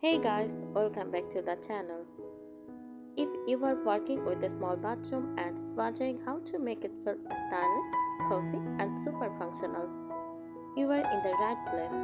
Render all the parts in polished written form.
Hey guys, welcome back to the channel. If you are working with a small bathroom and wondering how to make it feel stylish, cozy and super functional, you are in the right place.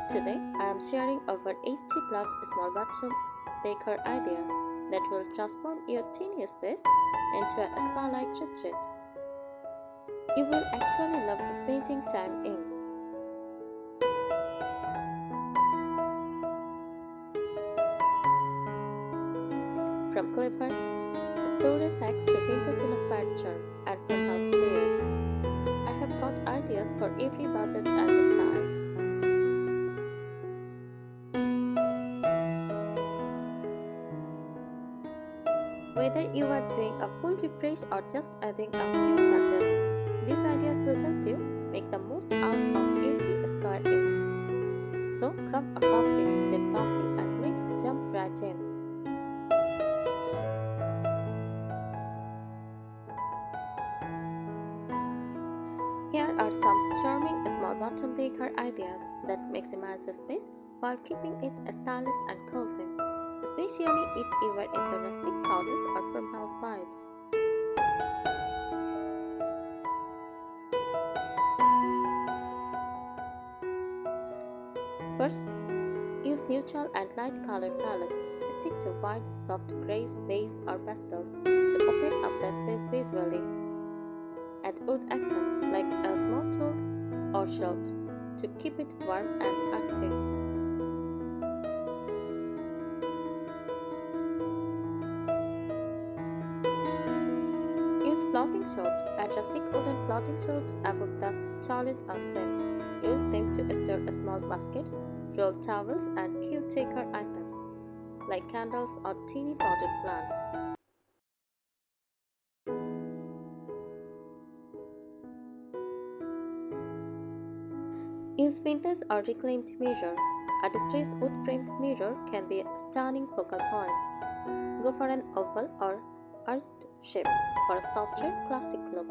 Today I am sharing over 80 plus small bathroom decor ideas that will transform your teeny space into a spa-like retreat. You will actually love spending time in. From clever storage hacks to vintage-inspired charm and farmhouse flair, I have got ideas for every budget and style. Whether you are doing a full refresh or just adding a few touches, these ideas will help you make the most out of every square inch. So grab a coffee, get comfy, and let's jump right in. Here are some charming small bathroom decor ideas that maximize the space while keeping it stylish and cozy, especially if you are into rustic cottage or farmhouse vibes. First, use neutral and light color palette. Stick to whites, soft grays, beige, or pastels to open up the space visually. Add wood accents like small tools or shelves to keep it warm and earthy. Use floating shelves. Add rustic wooden floating shelves above the toilet or sink. Use them to store small baskets, rolled towels, and cute decor items like candles or teeny potted plants. Use vintage or reclaimed mirror. A distressed wood-framed mirror can be a stunning focal point. Go for an oval or arched shape for a softer, classic look.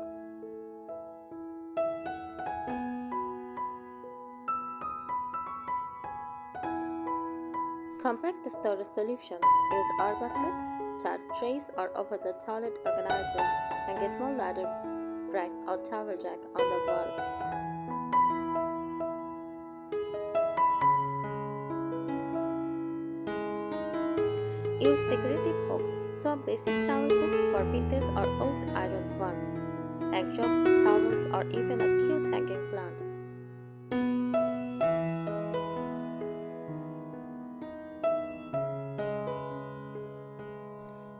Compact storage solutions. Use R baskets, chat trays, or over the toilet organizers. Hang a small ladder rack or towel rack on the wall. Use decorative hooks. Swap basic towel hooks for vintage or old iron ones. Hang drops, towels, or even a cute hanging plants.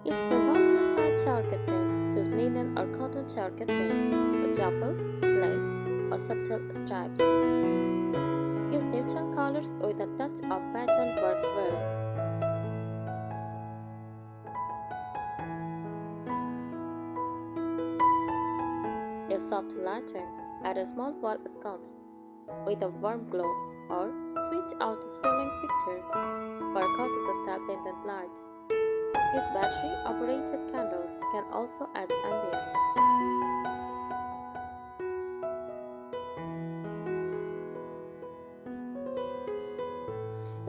Use farmhouse-inspired shower curtain. Choose linen or cotton shower curtains with ruffles, lace, or subtle stripes. Use neutral colors with a touch of pattern work well. Use soft lighting. Add a small wall sconce with a warm glow or switch out the ceiling fixture for a cottage-style pendant light. Use battery-operated candles can also add ambiance.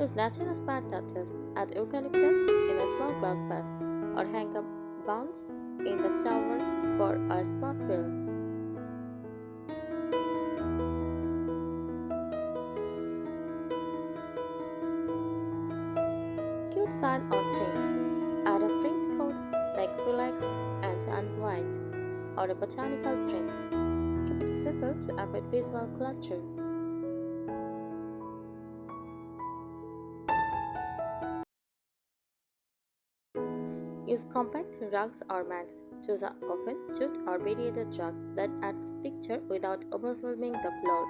Use natural-inspired touches. Add eucalyptus in a small glass vase or hang up bounce in the shower for a spa feel. Cute sign or prints. Add a print coat like relaxed and unwind or a botanical print. Keep it simple to avoid visual clutter. Use compact rugs or mats. Choose an open, jute, or radiated rug that adds texture without overwhelming the floor.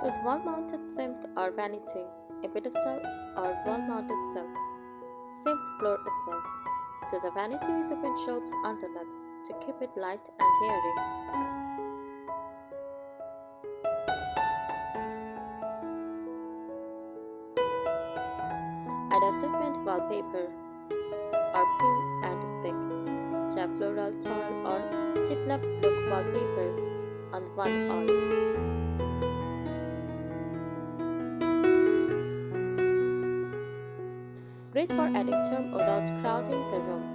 Use wall-mounted sink or vanity, a pedestal or wall-mounted sink. Saves floor space. Choose a vanity with open shelves underneath to keep it light and airy. Add a statement wallpaper. or pin and stick, to a floral tile or shiplap look wallpaper on one wall. Great for adding charm without crowding the room.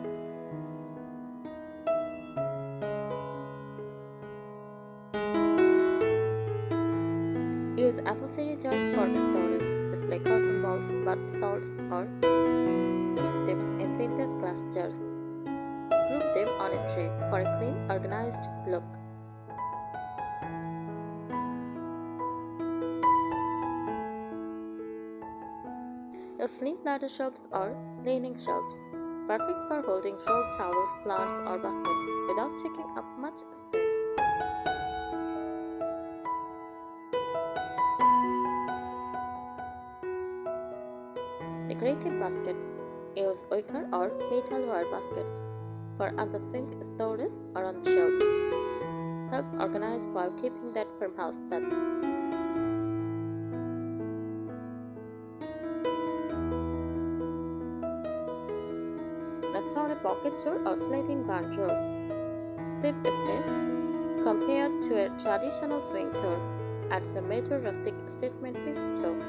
Use apple jars for storage. Display cotton balls, bath salts, or Q-tips in vintage glass jars. Group them on a tray for a clean, organized look. Use slim ladder shelves or leaning shelves. Perfect for holding rolled towels, plants, or baskets without taking up much space. Decorative baskets. Use wicker or metal wire baskets for under sink storage or on shelves. Help organize while keeping that farmhouse touch. Install a pocket drawer or sliding barn drawer. Save space compared to a traditional swing door. Adds a major rustic statement piece too.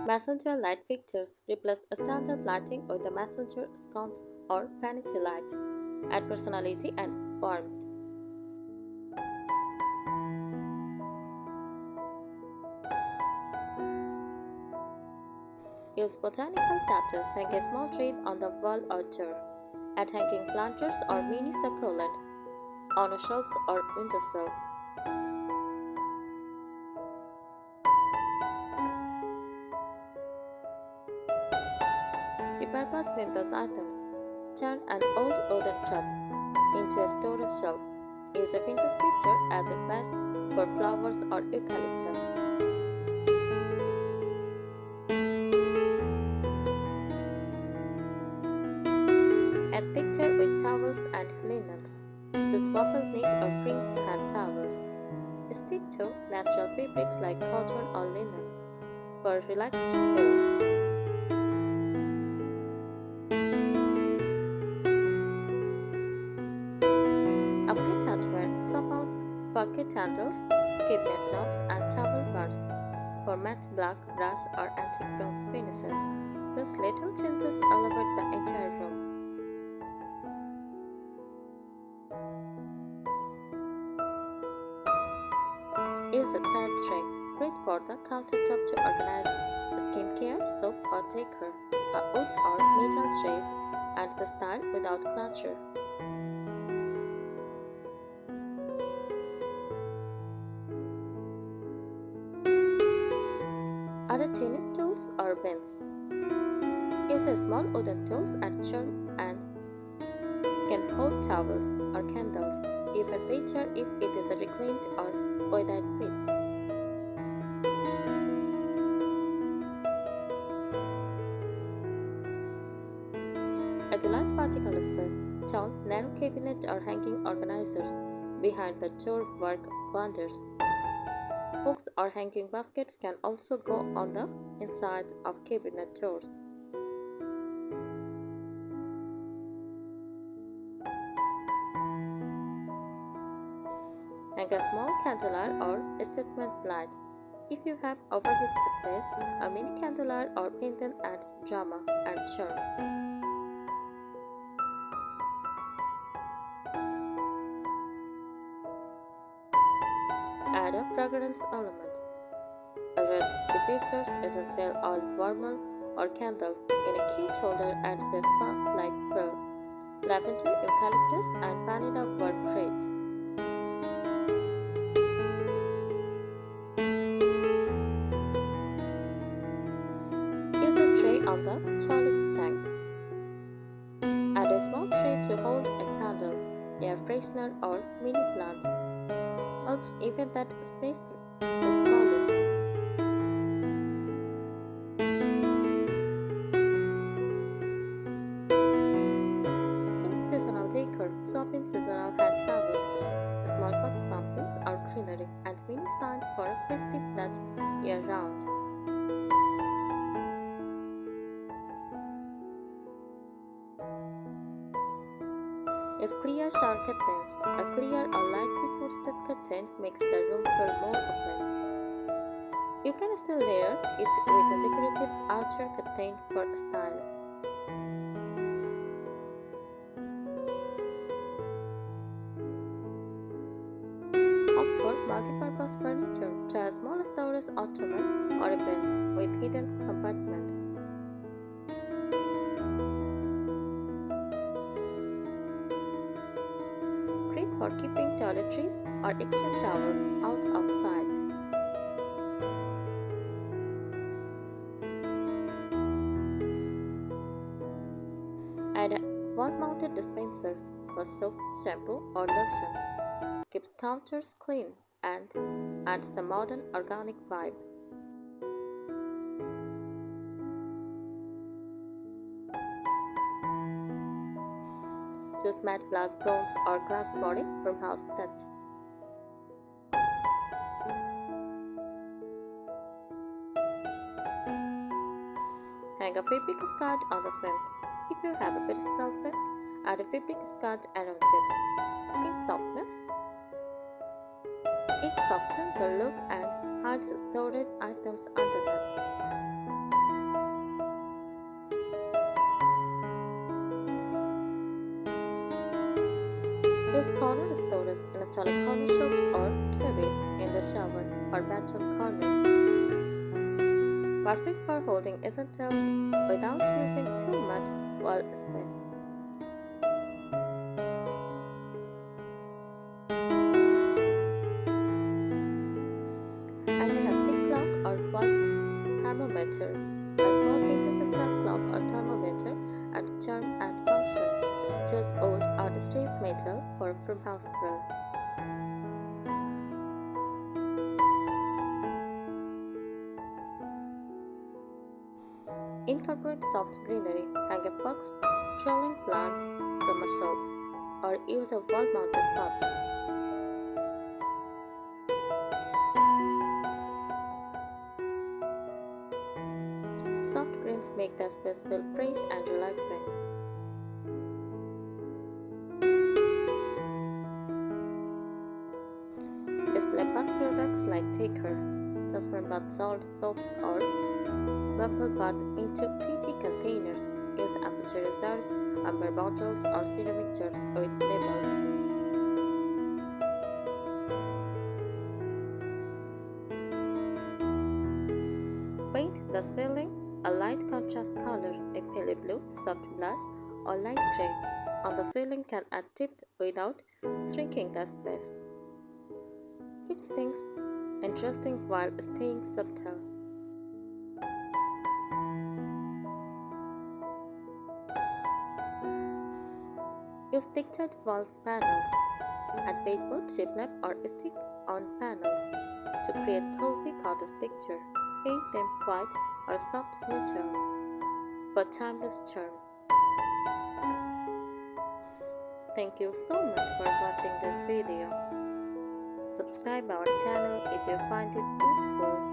Messenger light fixtures. Replace standard lighting with a messenger sconce or vanity light. Add personality and warmth. Use botanical touches. Hang a small tree on the wall or chair. Add hanging planters or mini succulents on a shelf or windowsill. Repurpose vintage items. Turn an old wooden crate into a storage shelf. Use a vintage picture as a vase for flowers or eucalyptus. Add picture with towels and linens. Choose waffle knit or fringed hand towels. Stick to natural fabrics like cotton or linen for relaxed feel. Upgrade touchware, swap out pocket handles, cabinet knobs, and towel bars for matte black, brass, or antique bronze finishes. These little changes elevate the entire room. Use a tile tray, great for the countertop to organize skincare, soap, or decor. A wood or metal trays adds a style without clutter. Other tiny tools or bins. Use a small wooden tools and charm and can hold towels or candles, even better if it is a reclaimed or weathered pit. At the last vertical space, tall, narrow cabinet or hanging organizers behind the door work wonders. Hooks or hanging baskets can also go on the inside of cabinet doors. Hang a small candelabra or statement light. If you have overhead space, a mini candelabra or pendant adds drama and charm. Add a fragrance element. A red diffuser is a tail oil warmer or candle in a cute holder adds a spa-like feel. Lavender, eucalyptus, and vanilla work great. Use a tray on the toilet tank. Add a small tray to hold a candle, air freshener, or mini plant. Helps even that space look polished. Think seasonal decor, swap in seasonal hand towels, small box pumpkins or greenery, and mini sign for a festive that year-round. Is clear shower curtains. A clear or lightly frosted curtain makes the room feel more open. You can still layer it with a decorative outer curtain for style. Opt for multi-purpose furniture. Try a small storage ottoman or a bench with hidden compartments. Great for keeping toiletries or extra towels out of sight. Add wall-mounted dispensers for soap, shampoo, or lotion. Keeps counters clean and adds a modern organic vibe. Choose matte black, bronze, or glass body from house.The. Hang a fabric skirt on the sink. If you have a pedestal sink, add a fabric skirt around it. It softens the look and hides stored items underneath. Use corner storage. Install a corner shelves or caddy in the shower or bathroom corner. Perfect for holding essentials without using too much wall space. Add a rustic clock or wall thermometer. A small vintage style clock or thermometer adds charm and function. Choose old or distressed metal for farmhouse feel. Incorporate soft greenery. Hang a boxed trailing plant from a shelf or use a wall-mounted pot. Soft greens make the space feel fresh and relaxing. Display bath products like Decor. Transform bath salts, soaps, or bubble bath into pretty containers. Use aperture jars, amber bottles, or ceramic jars with labels. Paint the ceiling a light contrast color, a pale blue, soft blush, or light gray on the ceiling can add depth without shrinking the space. Keeps things interesting while staying subtle. Use textured wall panels. Add paintwood, shiplap, or stick-on panels to create cozy cottage texture. Paint them white or soft neutral for timeless charm. Thank you so much for watching this video. Subscribe our channel if you find it useful.